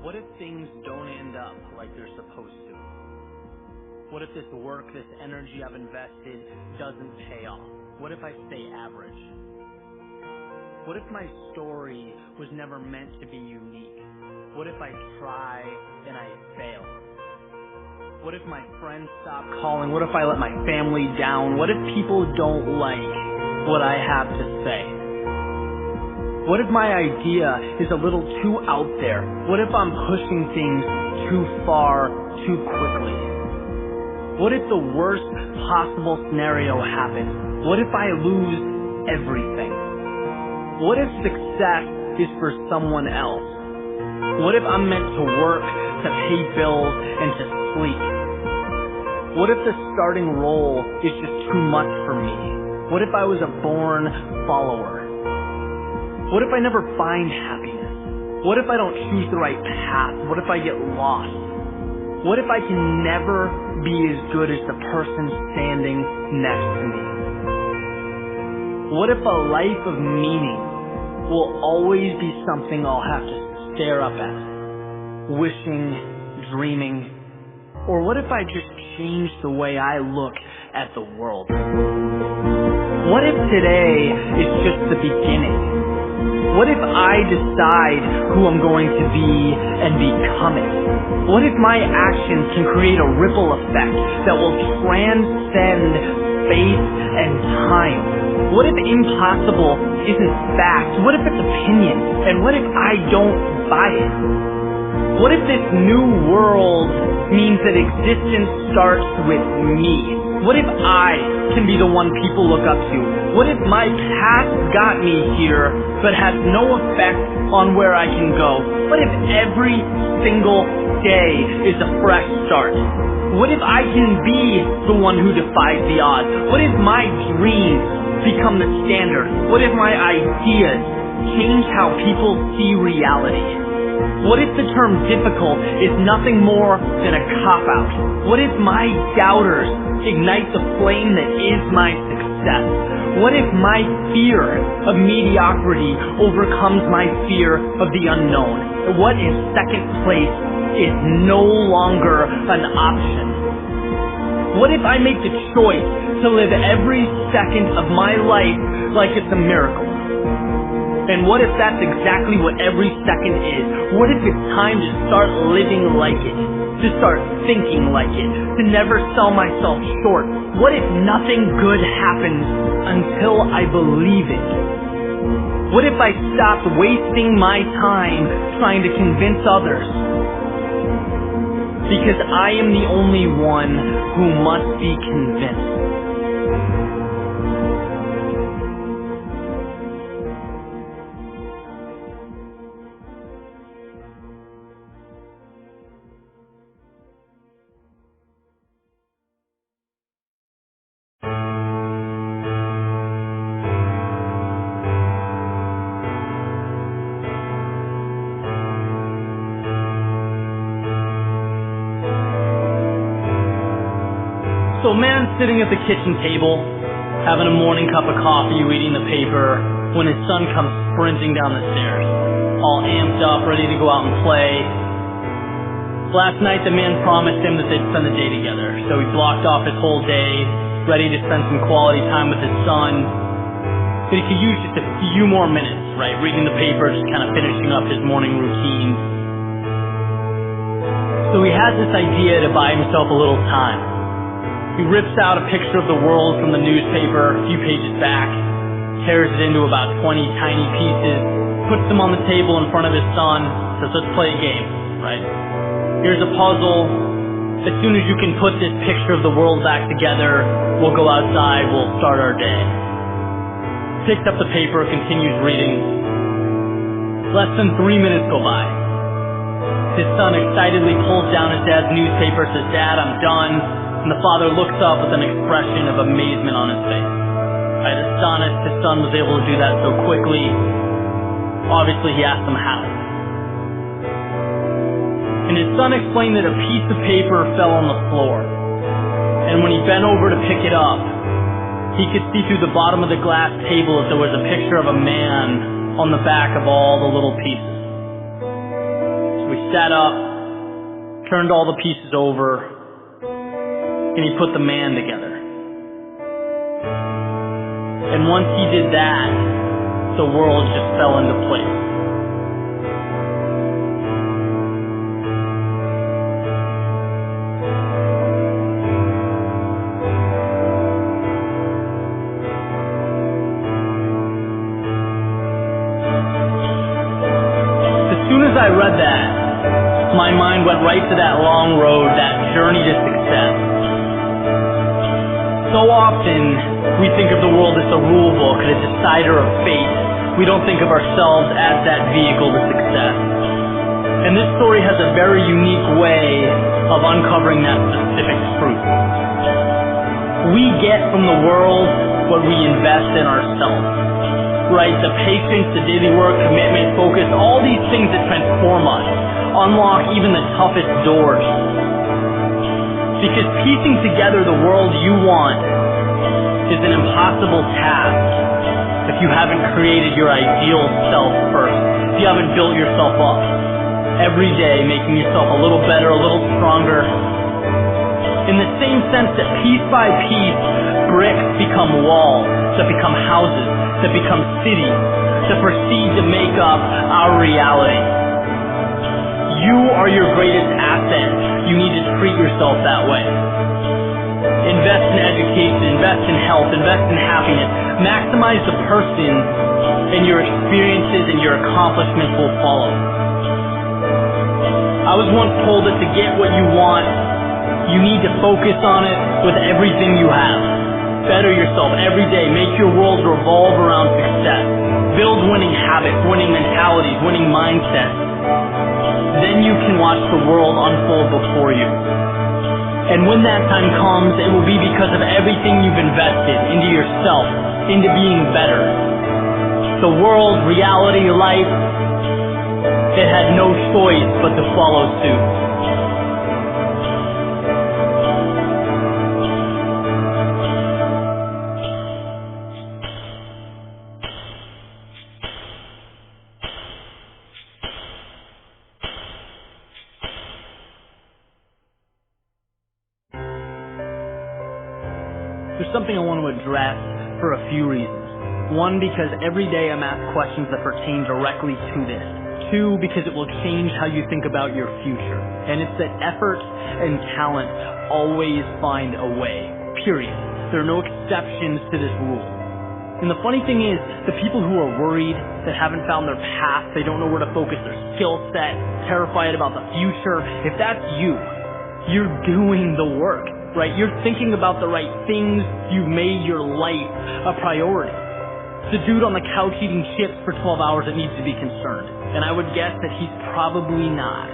What if things don't end up like they're supposed to? What if this work, this energy I've invested doesn't pay off? What if I stay average? What if my story was never meant to be unique? What if I try and I fail? What if my friends stop calling? What if I let my family down? What if people don't like what I have to say? What if my idea is a little too out there? What if I'm pushing things too far, too quickly? What if the worst possible scenario happens? What if I lose everything? What if success is for someone else? What if I'm meant to work, to pay bills, and to sleep? What if the starting role is just too much for me? What if I was a born follower? What if I never find happiness? What if I don't choose the right path? What if I get lost? What if I can never be as good as the person standing next to me? What if a life of meaning will always be something I'll have to stare up at, wishing, dreaming? Or what if I just change the way I look at the world? What if today is just the beginning? What if I decide who I'm going to be and become it? What if my actions can create a ripple effect that will transcend space and time? What if impossible isn't fact? What if it's opinion? And what if I don't buy it? What if this new world means that existence starts with me? What if I can be the one people look up to? What if my past got me here but has no effect on where I can go? What if every single day is a fresh start? What if I can be the one who defies the odds? What if my dreams become the standard? What if my ideas change how people see reality? What if the term difficult is nothing more than a cop-out? What if my doubters ignite the flame that is my success? What if my fear of mediocrity overcomes my fear of the unknown? What if second place is no longer an option? What if I make the choice to live every second of my life like it's a miracle? And what if that's exactly what every second is? What if it's time to start living like it? To start thinking like it? To never sell myself short? What if nothing good happens until I believe it? What if I stopped wasting my time trying to convince others? Because I am the only one who must be convinced. So man's sitting at the kitchen table, having a morning cup of coffee, reading the paper, when his son comes sprinting down the stairs, all amped up, ready to go out and play. Last night the man promised him that they'd spend the day together, so he blocked off his whole day, ready to spend some quality time with his son. But he could use just a few more minutes, right? Reading the paper, just kind of finishing up his morning routine. So he has this idea to buy himself a little time. He rips out a picture of the world from the newspaper a few pages back, tears it into about 20 tiny pieces, puts them on the table in front of his son, says, let's play a game, right? Here's a puzzle. As soon as you can put this picture of the world back together, we'll go outside, we'll start our day. Picks up the paper, continues reading. Less than 3 minutes go by. His son excitedly pulls down his dad's newspaper, says, Dad, I'm done. And the father looks up with an expression of amazement on his face. Right, astonished his son was able to do that so quickly. Obviously, he asked him how. And his son explained that a piece of paper fell on the floor. And when he bent over to pick it up, he could see through the bottom of the glass table that there was a picture of a man on the back of all the little pieces. So he sat up, turned all the pieces over, and he put the man together. And once he did that, the world just fell into place. As soon as I read that, my mind went right to that long road, that journey to success. So often, we think of the world as a rule book, a decider of fate. We don't think of ourselves as that vehicle to success. And this story has a very unique way of uncovering that specific truth. We get from the world what we invest in ourselves. Right? The patience, the daily work, commitment, focus, all these things that transform us, unlock even the toughest doors. Because piecing together the world you want is an impossible task if you haven't created your ideal self first, if you haven't built yourself up every day, making yourself a little better, a little stronger. In the same sense that piece by piece, bricks become walls, that become houses, that become cities, that proceed to make up our reality. You are your greatest asset. You need to treat yourself that way. Invest in education, invest in health, invest in happiness. Maximize the person, and your experiences and your accomplishments will follow. I was once told that to get what you want, you need to focus on it with everything you have. Better yourself every day. Make your world revolve around success. Build winning habits, winning mentalities, winning mindsets. Then you can watch the world unfold before you. And when that time comes, it will be because of everything you've invested into yourself, into being better. The world, reality, life, it had no choice but to follow suit. There's something I want to address for a few reasons. One, because every day I'm asked questions that pertain directly to this. Two, because it will change how you think about your future. And it's that effort and talent always find a way. Period. There are no exceptions to this rule. And the funny thing is, the people who are worried, that haven't found their path, they don't know where to focus their skill set, terrified about the future, if that's you, you're doing the work. Right? You're thinking about the right things. You've made your life a priority. The dude on the couch eating chips for 12 hours that needs to be concerned. And I would guess that he's probably not.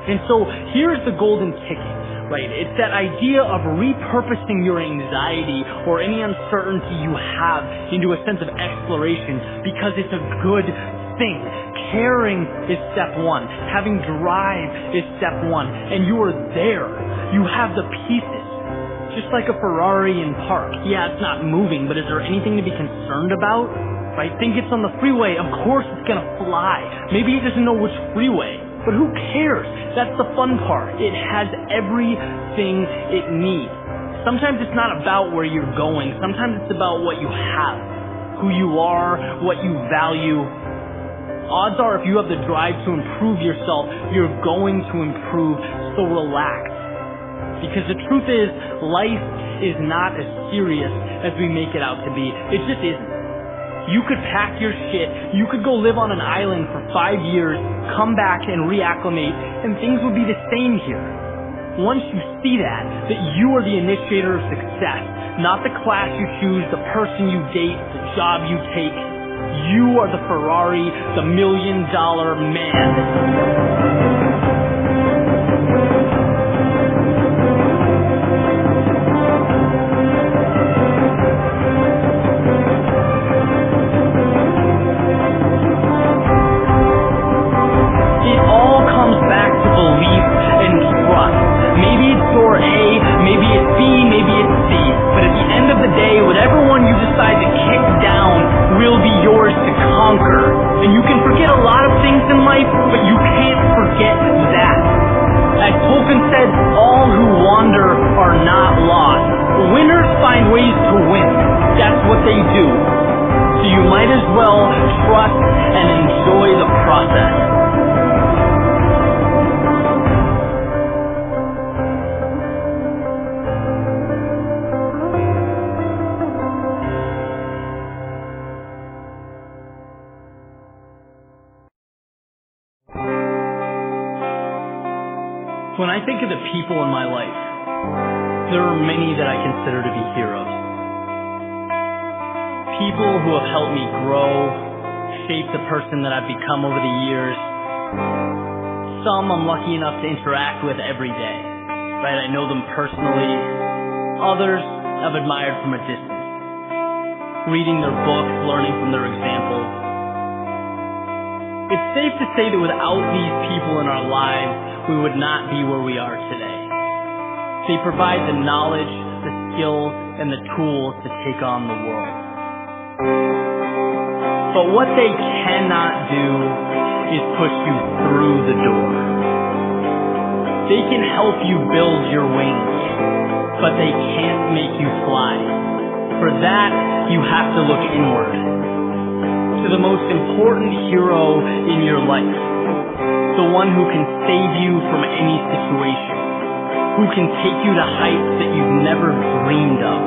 And so here's the golden ticket, right? It's that idea of repurposing your anxiety or any uncertainty you have into a sense of exploration because it's a good thing. Caring is step one. Having drive is step one. And you are there. You have the pieces. Just like a Ferrari in park. Yeah, it's not moving, but is there anything to be concerned about? Right? Think it's on the freeway. Of course it's gonna fly. Maybe it doesn't know which freeway. But who cares? That's the fun part. It has everything it needs. Sometimes it's not about where you're going. Sometimes it's about what you have. Who you are, what you value. Odds are if you have the drive to improve yourself, you're going to improve, so relax. Because the truth is, life is not as serious as we make it out to be. It just isn't. You could pack your shit, you could go live on an island for 5 years, come back and reacclimate, and things would be the same here. Once you see that you are the initiator of success, not the class you choose, the person you date, the job you take. You are the Ferrari, the $1 million man. And you can forget a lot of things in life, but you can't When I think of the people in my life, there are many that I consider to be heroes. People who have helped me grow, shape the person that I've become over the years. Some I'm lucky enough to interact with every day, right? I know them personally. Others I've admired from a distance, reading their books, learning from their examples. It's safe to say that without these people in our lives, we would not be where we are today. They provide the knowledge, the skills, and the tools to take on the world. But what they cannot do is push you through the door. They can help you build your wings, but they can't make you fly. For that, you have to look inward, to the most important hero in your life, the one who can save you from any situation, who can take you to heights that you've never dreamed of,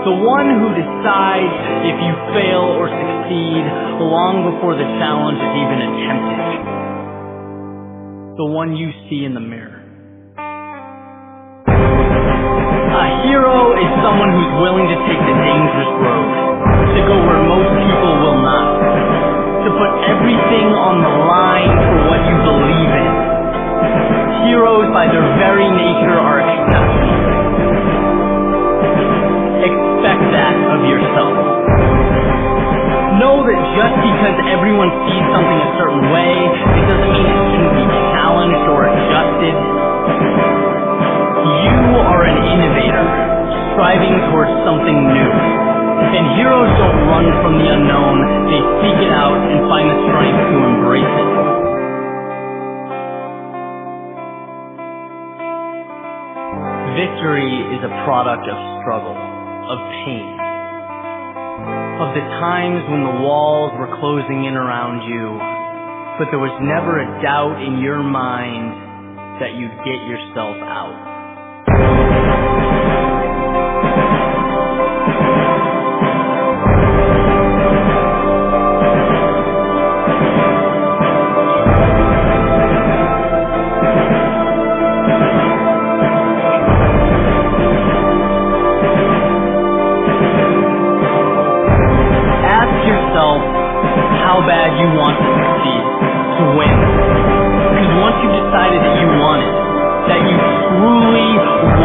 the one who decides if you fail or succeed long before the challenge is even attempted, the one you see in the mirror. A hero is someone who's willing to take the dangerous road, to go where most people will not, to put everything on the line for what you believe in. Heroes, by their very nature, are exceptional. Expect that of yourself. Know that just because everyone sees something a certain way, it doesn't mean it shouldn't be challenged or adjusted. You are an innovator, striving towards something new. And heroes don't run from the unknown, they seek it out and find the strength to embrace it. Victory is a product of struggle, of pain, of the times when the walls were closing in around you, but there was never a doubt in your mind that you'd get yourself out. How bad you want to succeed, to win. Because once you've decided that you want it, that you truly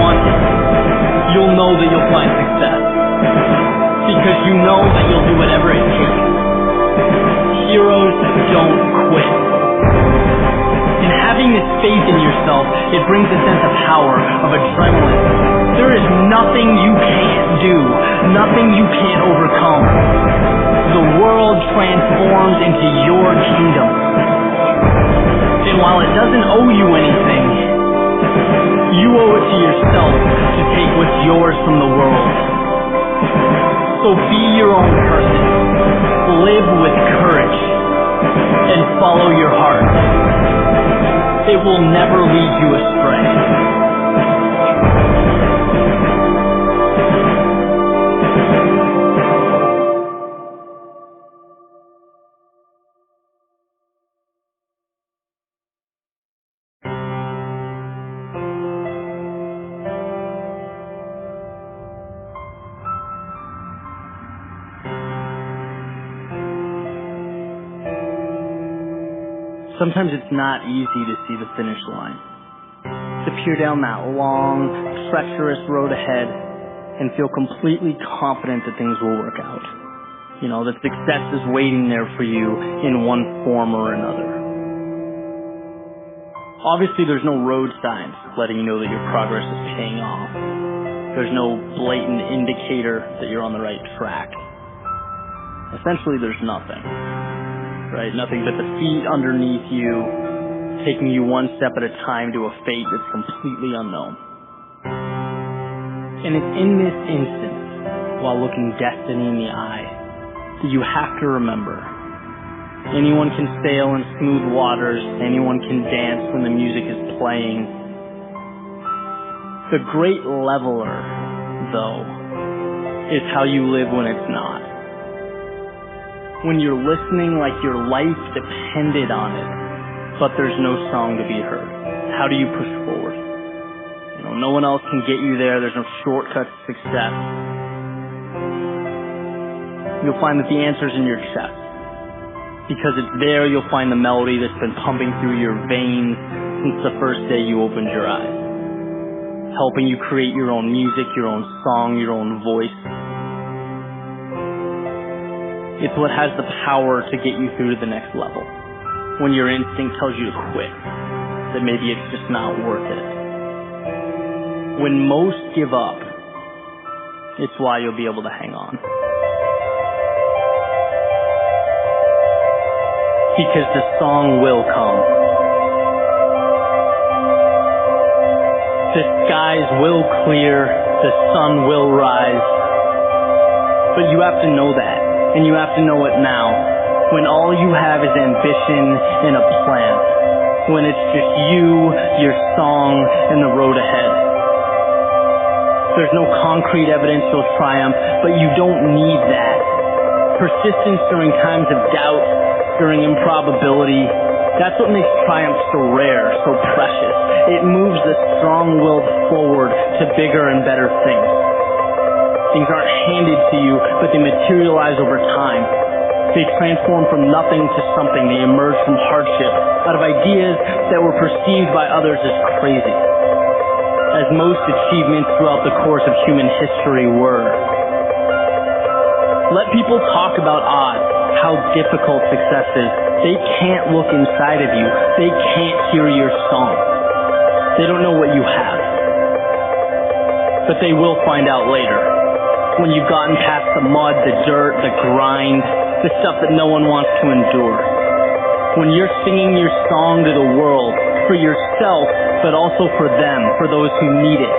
want it, you'll know that you'll find success. Because you know that you'll do whatever it takes. Heroes don't quit. And having this faith in yourself, it brings a sense of power, of adrenaline. There is nothing you can't do, nothing you can't overcome. The world transforms into your kingdom. And while it doesn't owe you anything, you owe it to yourself to take what's yours from the world. So be your own person. Live with courage. And follow your heart. It will never lead you astray. Sometimes it's not easy to see the finish line, to peer down that long, treacherous road ahead and feel completely confident that things will work out. You know, that success is waiting there for you in one form or another. Obviously, there's no road signs letting you know that your progress is paying off. There's no blatant indicator that you're on the right track. Essentially, there's nothing. Right? Nothing but the feet underneath you, taking you one step at a time to a fate that's completely unknown. And it's in this instance, while looking destiny in the eye, that you have to remember, anyone can sail in smooth waters, anyone can dance when the music is playing. The great leveler, though, is how you live when it's not. When you're listening like your life depended on it, but there's no song to be heard. How do you push forward? No one else can get you there. There's no shortcut to success. You'll find that the answer's in your chest. Because it's there you'll find the melody that's been pumping through your veins since the first day you opened your eyes. Helping you create your own music, your own song, your own voice. It's what has the power to get you through to the next level. When your instinct tells you to quit, that maybe it's just not worth it. When most give up, it's why you'll be able to hang on. Because the song will come. The skies will clear, the sun will rise. But you have to know that, and you have to know it now. When all you have is ambition and a plan. When it's just you, your song, and the road ahead. There's no concrete evidence you'll triumph, but you don't need that. Persistence during times of doubt, during improbability, that's what makes triumph so rare, so precious. It moves the strong-willed forward to bigger and better things. Things aren't handed to you, but they materialize over time. They transform from nothing to something. They emerge from hardship, out of ideas that were perceived by others as crazy. As most achievements throughout the course of human history were. Let people talk about odds, how difficult success is. They can't look inside of you. They can't hear your song. They don't know what you have. But they will find out later. When you've gotten past the mud, the dirt, the grind, the stuff that no one wants to endure. When you're singing your song to the world, for yourself, but also for them, for those who need it,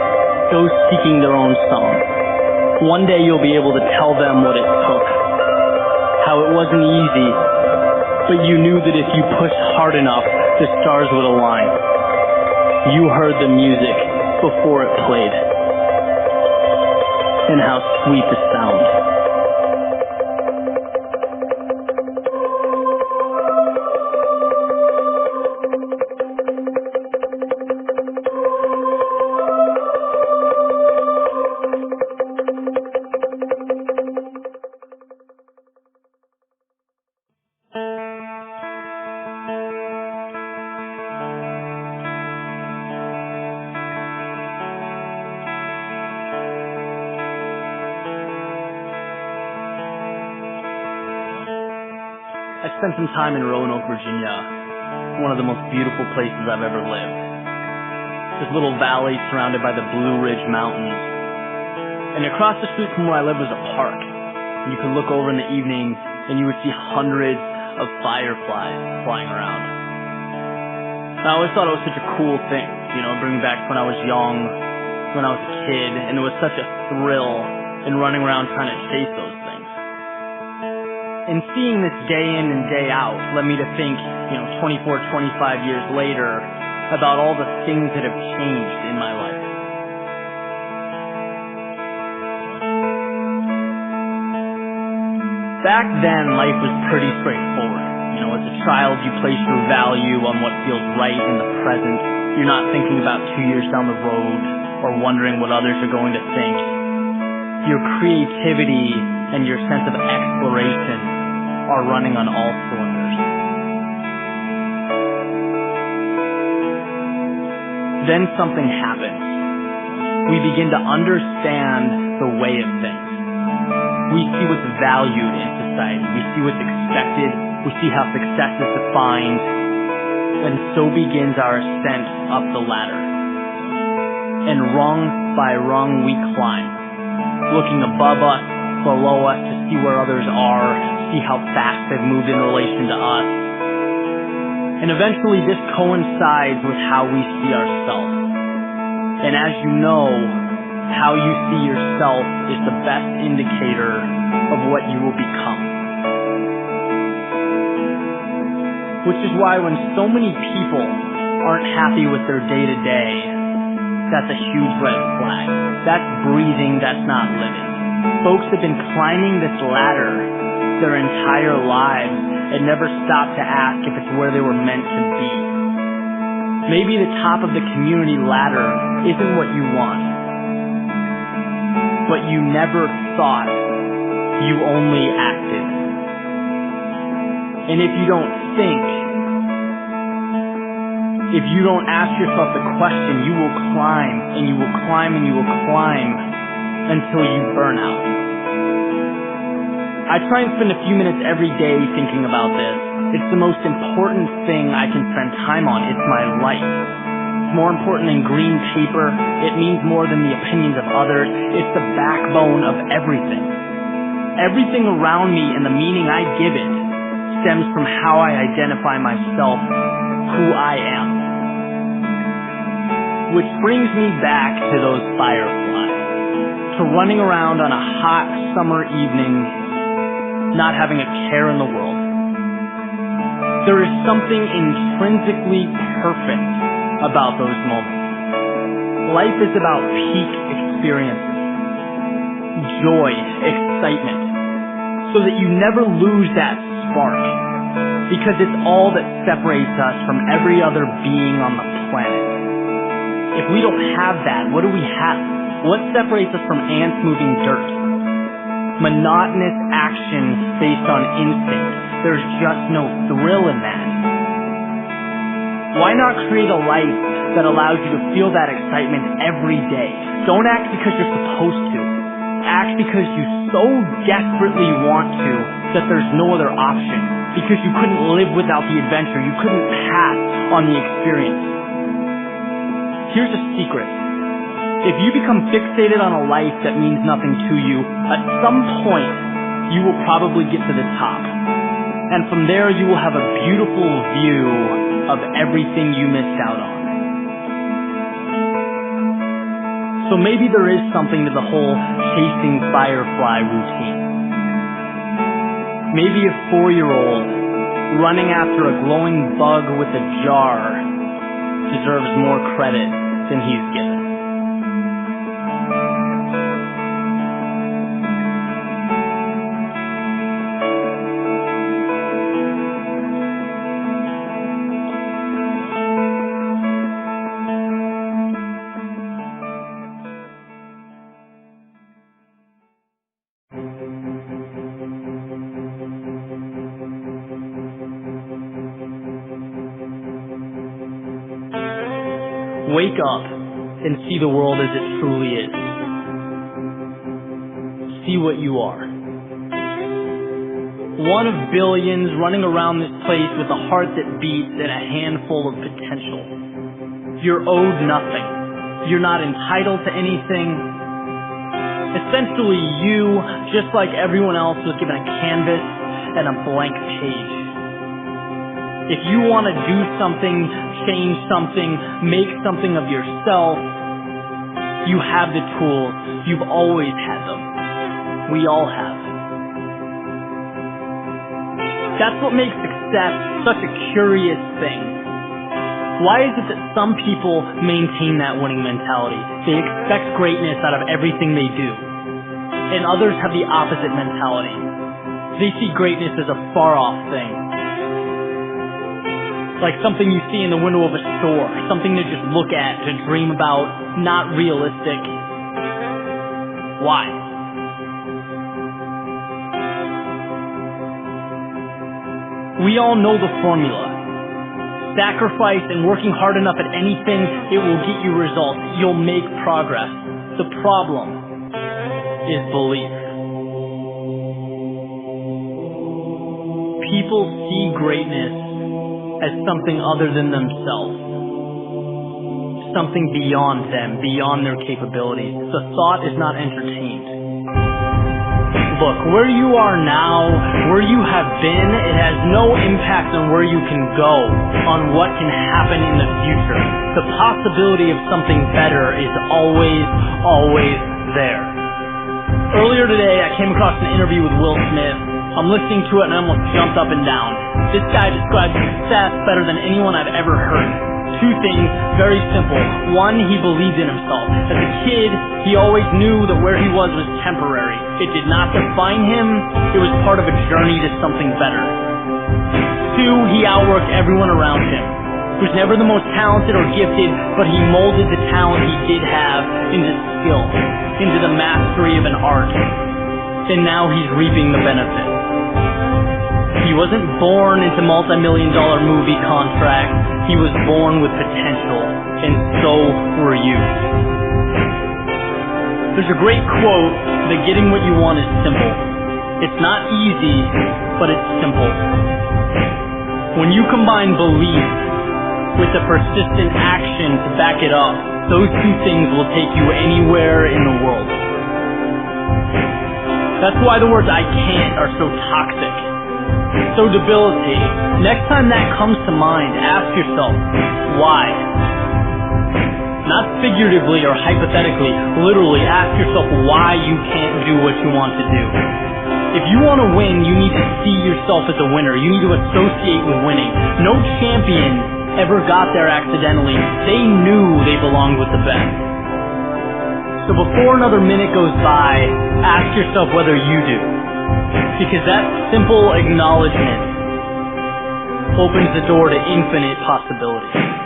those seeking their own song. One day you'll be able to tell them what it took. How it wasn't easy, but you knew that if you pushed hard enough, the stars would align. You heard the music before it played. And how sweet the sound. I spent some time in Roanoke, Virginia, one of the most beautiful places I've ever lived. This little valley surrounded by the Blue Ridge Mountains. And across the street from where I lived was a park. And you could look over in the evening and you would see hundreds of fireflies flying around. I always thought it was such a cool thing, bringing back when I was young, when I was a kid, and it was such a thrill in running around trying to chase those things. And seeing this day in and day out led me to think, 24, 25 years later, about all the things that have changed in my life. Back then, life was pretty straightforward. As a child, you place your value on what feels right in the present. You're not thinking about 2 years down the road or wondering what others are going to think. Your creativity and your sense of exploration are running on all cylinders. Then something happens. We begin to understand the way of things. We see what's valued in society. We see what's expected. We see how success is defined. And so begins our ascent up the ladder. And rung by rung we climb, looking above us, below us to see where others are, see how fast they've moved in relation to us. And eventually this coincides with how we see ourselves. And as you know, how you see yourself is the best indicator of what you will become. Which is why when so many people aren't happy with their day-to-day, that's a huge red flag. That's breathing, that's not living. Folks have been climbing this ladder their entire lives and never stopped to ask if it's where they were meant to be. Maybe the top of the community ladder isn't what you want, but you never thought, you only acted. And if you don't think, if you don't ask yourself the question, you will climb and you will climb and you will climb until you burn out. I try and spend a few minutes every day thinking about this. It's the most important thing I can spend time on. It's my life. It's more important than green paper. It means more than the opinions of others. It's the backbone of everything. Everything around me and the meaning I give it stems from how I identify myself, who I am. Which brings me back to those fireflies, to running around on a hot summer evening, not having a care in the world. There is something intrinsically perfect about those moments. Life is about peak experiences, joy, excitement, so that you never lose that spark, because it's all that separates us from every other being on the planet. If we don't have that, what do we have? What separates us from ants moving dirt? Monotonous action based on instinct. There's just no thrill in that. Why not create a life that allows you to feel that excitement every day? Don't act because you're supposed to. Act because you so desperately want to that there's no other option. Because you couldn't live without the adventure. You couldn't pass on the experience. Here's a secret. If you become fixated on a life that means nothing to you, at some point you will probably get to the top. And from there you will have a beautiful view of everything you missed out on. So maybe there is something to the whole chasing firefly routine. Maybe a 4-year-old running after a glowing bug with a jar deserves more credit than he's given. Wake up and see the world as it truly is. See what you are. One of billions running around this place with a heart that beats and a handful of potential. You're owed nothing. You're not entitled to anything. Essentially, you, just like everyone else, was given a canvas and a blank page. If you want to do something, change something, make something of yourself, you have the tools. You've always had them. We all have. That's what makes success such a curious thing. Why is it that some people maintain that winning mentality? They expect greatness out of everything they do. And others have the opposite mentality. They see greatness as a far-off thing. Like something you see in the window of a store, something to just look at, to dream about, not realistic. Why? We all know the formula. Sacrifice and working hard enough at anything, it will get you results. You'll make progress. The problem is belief. People see greatness as something other than themselves, something beyond them, beyond their capabilities. The thought is not entertained. Look, where you are now, where you have been, it has no impact on where you can go, on what can happen in the future. The possibility of something better is always, always there. Earlier today, I came across an interview with Will Smith. I'm listening to it and I almost jumped up and down. This guy describes success better than anyone I've ever heard. Two things, very simple. One, he believed in himself. As a kid, he always knew that where he was temporary. It did not define him. It was part of a journey to something better. Two, he outworked everyone around him. was never the most talented or gifted, but he molded the talent he did have into skill, into the mastery of an art. And now he's reaping the benefits. He wasn't born into multi-million-dollar movie contracts. He was born with potential, and so were you. There's a great quote that getting what you want is simple. It's not easy, but it's simple. When you combine belief with the persistent action to back it up, those two things will take you anywhere in the world. That's why the words "I can't" are so toxic, so debilitating. Next time that comes to mind, ask yourself, why? Not figuratively or hypothetically, literally ask yourself why you can't do what you want to do. If you want to win, you need to see yourself as a winner. You need to associate with winning. No champion ever got there accidentally. They knew they belonged with the best. So before another minute goes by, ask yourself whether you do. Because that simple acknowledgement opens the door to infinite possibilities.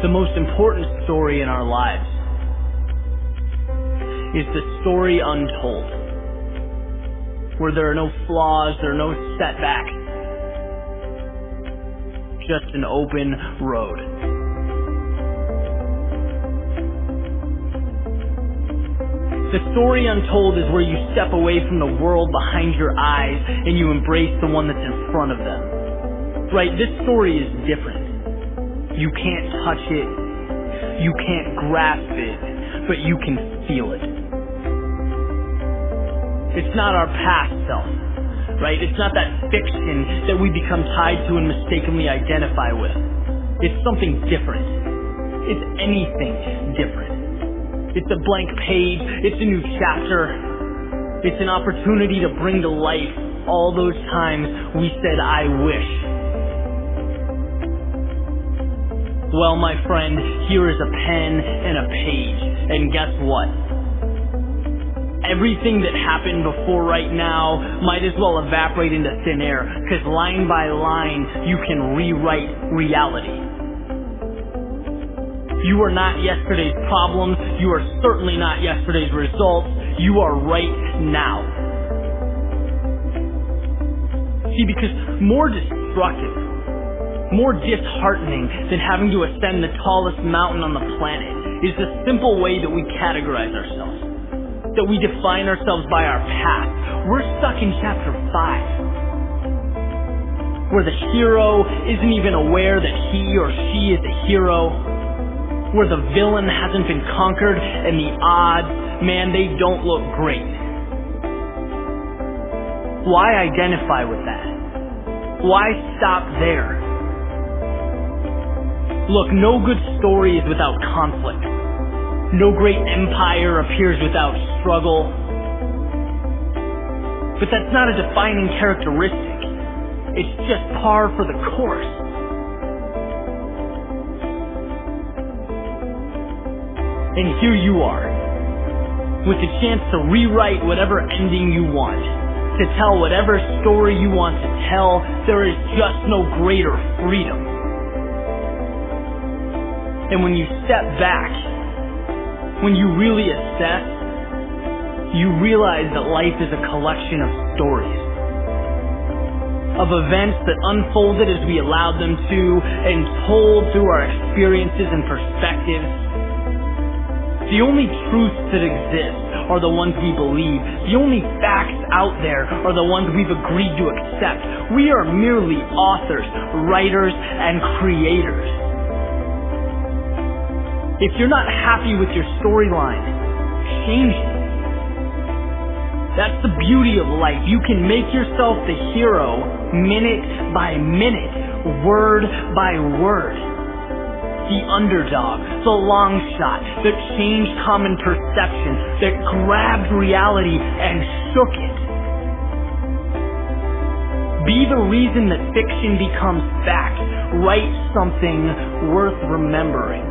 The most important story in our lives is the story untold, where there are no flaws, there are no setbacks, just an open road. The story untold is where you step away from the world behind your eyes and you embrace the one that's in front of them. Right, this story is different. You can't touch it, you can't grasp it, but you can feel it. It's not our past self, right? It's not that fiction that we become tied to and mistakenly identify with. It's something different. It's anything different. It's a blank page, it's a new chapter. It's an opportunity to bring to life all those times we said, "I wish." Well, my friend, here is a pen and a page, and guess what? Everything that happened before right now might as well evaporate into thin air, because line by line, you can rewrite reality. You are not yesterday's problems, you are certainly not yesterday's results, you are right now. See, because more destructive, more disheartening than having to ascend the tallest mountain on the planet is the simple way that we categorize ourselves, that we define ourselves by our past. We're stuck in chapter 5, where the hero isn't even aware that he or she is a hero, where the villain hasn't been conquered, and the odds, man, they don't look great. Why identify with that? Why stop there? Look, no good story is without conflict. No great empire appears without struggle. But that's not a defining characteristic. It's just par for the course. And here you are, with the chance to rewrite whatever ending you want, to tell whatever story you want to tell. There is just no greater freedom. And when you step back, when you really assess, you realize that life is a collection of stories, of events that unfolded as we allowed them to, and told through our experiences and perspectives. The only truths that exist are the ones we believe. The only facts out there are the ones we've agreed to accept. We are merely authors, writers, and creators. If you're not happy with your storyline, change it. That's the beauty of life. You can make yourself the hero minute by minute, word by word. The underdog, the long shot that changed common perception, that grabbed reality and shook it. Be the reason that fiction becomes fact. Write something worth remembering.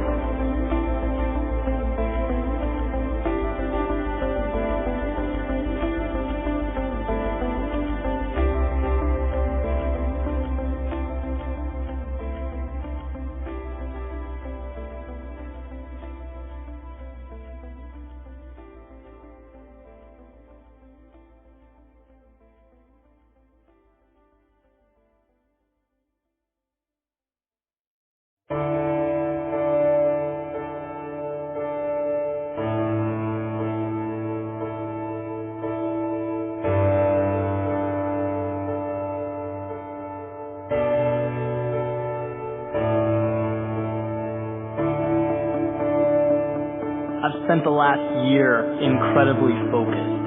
I've spent the last year incredibly focused,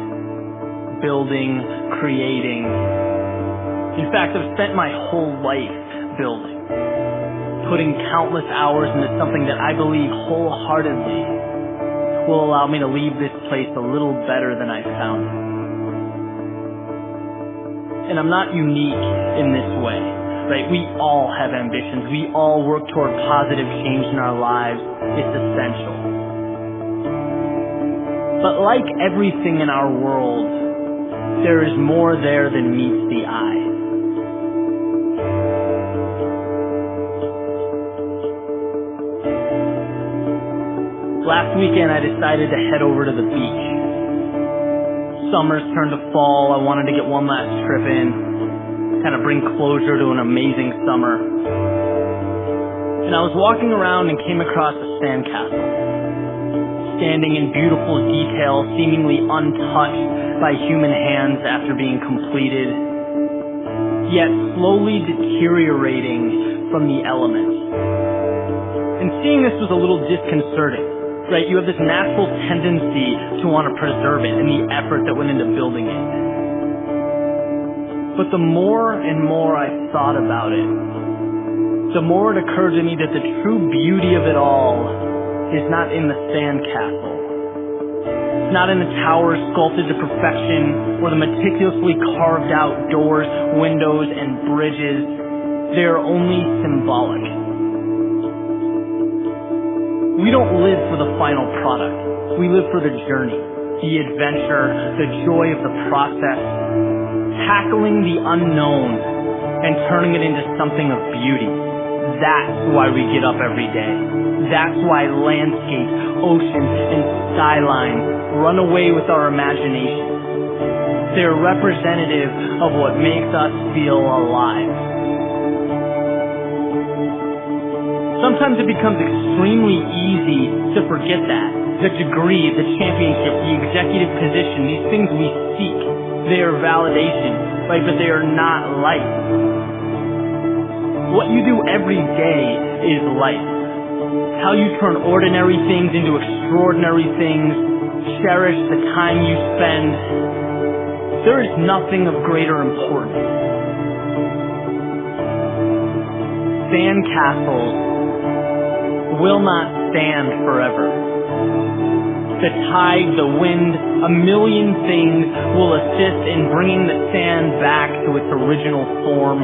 building, creating. In fact, I've spent my whole life building, putting countless hours into something that I believe wholeheartedly will allow me to leave this place a little better than I found it. And I'm not unique in this way, right? We all have ambitions. We all work toward positive change in our lives. It's essential. But like everything in our world, there is more there than meets the eye. Last weekend I decided to head over to the beach. Summer's turned to fall. I wanted to get one last trip in, kind of bring closure to an amazing summer. And I was walking around and came across a sandcastle, standing in beautiful detail, seemingly untouched by human hands after being completed, yet slowly deteriorating from the elements. And seeing this was a little disconcerting, right? You have this natural tendency to want to preserve it and the effort that went into building it. But the more and more I thought about it, the more it occurred to me that the true beauty of it all is not in the sandcastle. It's not in the towers sculpted to perfection or the meticulously carved out doors, windows, and bridges. They are only symbolic. We don't live for the final product. We live for the journey, the adventure, the joy of the process, tackling the unknown and turning it into something of beauty. That's why we get up every day. That's why landscapes, oceans, and skylines run away with our imagination. They're representative of what makes us feel alive. Sometimes it becomes extremely easy to forget that. The degree, the championship, the executive position, these things we seek, they are validation, right? But they are not life. What you do every day is life. How you turn ordinary things into extraordinary things, cherish the time you spend. There is nothing of greater importance. Sandcastles will not stand forever. The tide, the wind, a million things will assist in bringing the sand back to its original form.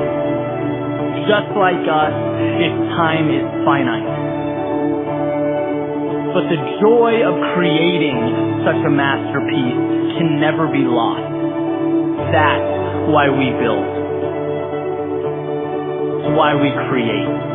Just like us, its time is finite. But the joy of creating such a masterpiece can never be lost. That's why we build. It's why we create.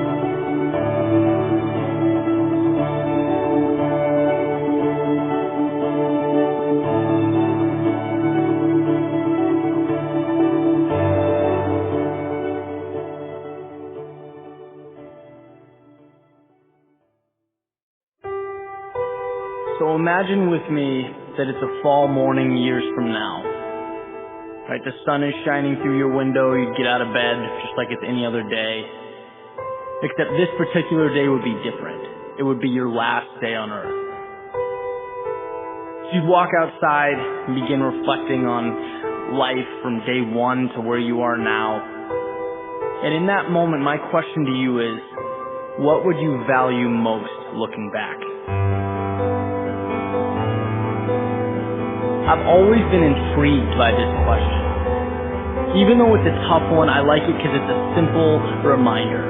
So imagine with me that it's a fall morning years from now. Right, the sun is shining through your window, you get out of bed just like it's any other day. Except this particular day would be different. It would be your last day on earth. So You'd walk outside and begin reflecting on life from day one to where you are now. And in that moment, my question to you is, what would you value most looking back? I've always been intrigued by this question. Even though it's a tough one, I like it because it's a simple reminder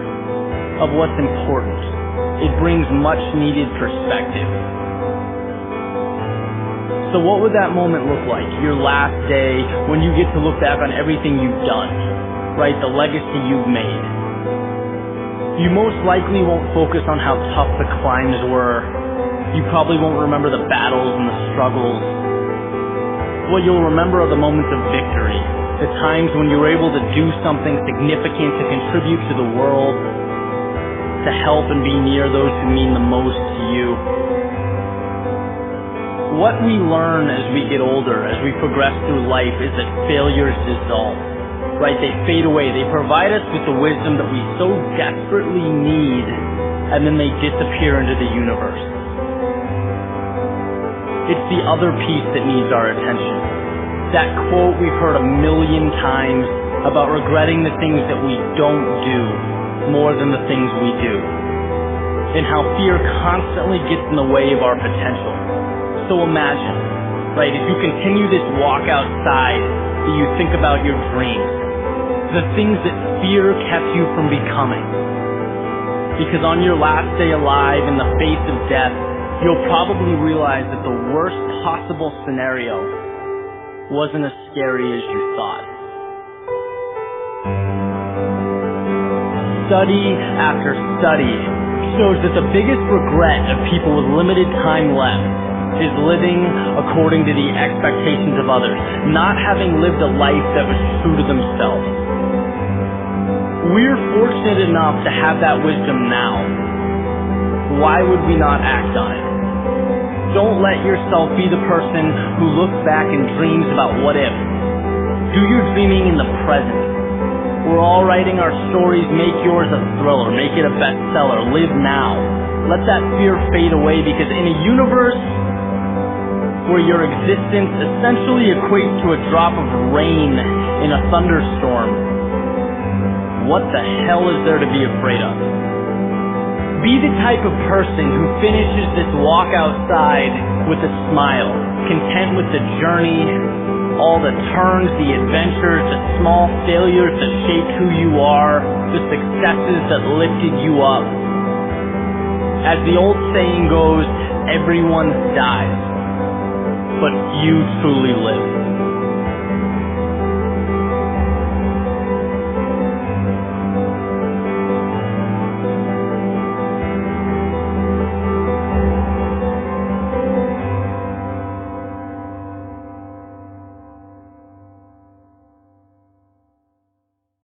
of what's important. It brings much needed perspective. So what would that moment look like? Your last day, when you get to look back on everything you've done, right? The legacy you've made. You most likely won't focus on how tough the climbs were. You probably won't remember the battles and the struggles. What you'll remember are the moments of victory, the times when you were able to do something significant to contribute to the world, to help and be near those who mean the most to you. What we learn as we get older, as we progress through life, is that failures dissolve, right? They fade away. They provide us with the wisdom that we so desperately need, and then they disappear into the universe. It's the other piece that needs our attention. That quote we've heard a million times about regretting the things that we don't do more than the things we do, and how fear constantly gets in the way of our potential. So imagine, right, as you continue this walk outside, that you think about your dreams, the things that fear kept you from becoming. Because on your last day alive, in the face of death, you'll probably realize that the worst possible scenario wasn't as scary as you thought. Study after study shows that the biggest regret of people with limited time left is living according to the expectations of others, not having lived a life that was true to themselves. We're fortunate enough to have that wisdom now. Why would we not act on it? Don't let yourself be the person who looks back and dreams about what if. Do your dreaming in the present. We're all writing our stories. Make yours a thriller. Make it a bestseller. Live now. Let that fear fade away, because in a universe where your existence essentially equates to a drop of rain in a thunderstorm, what the hell is there to be afraid of? Be the type of person who finishes this walk outside with a smile, content with the journey, all the turns, the adventures, the small failures that shaped who you are, the successes that lifted you up. As the old saying goes, everyone dies, but few truly live.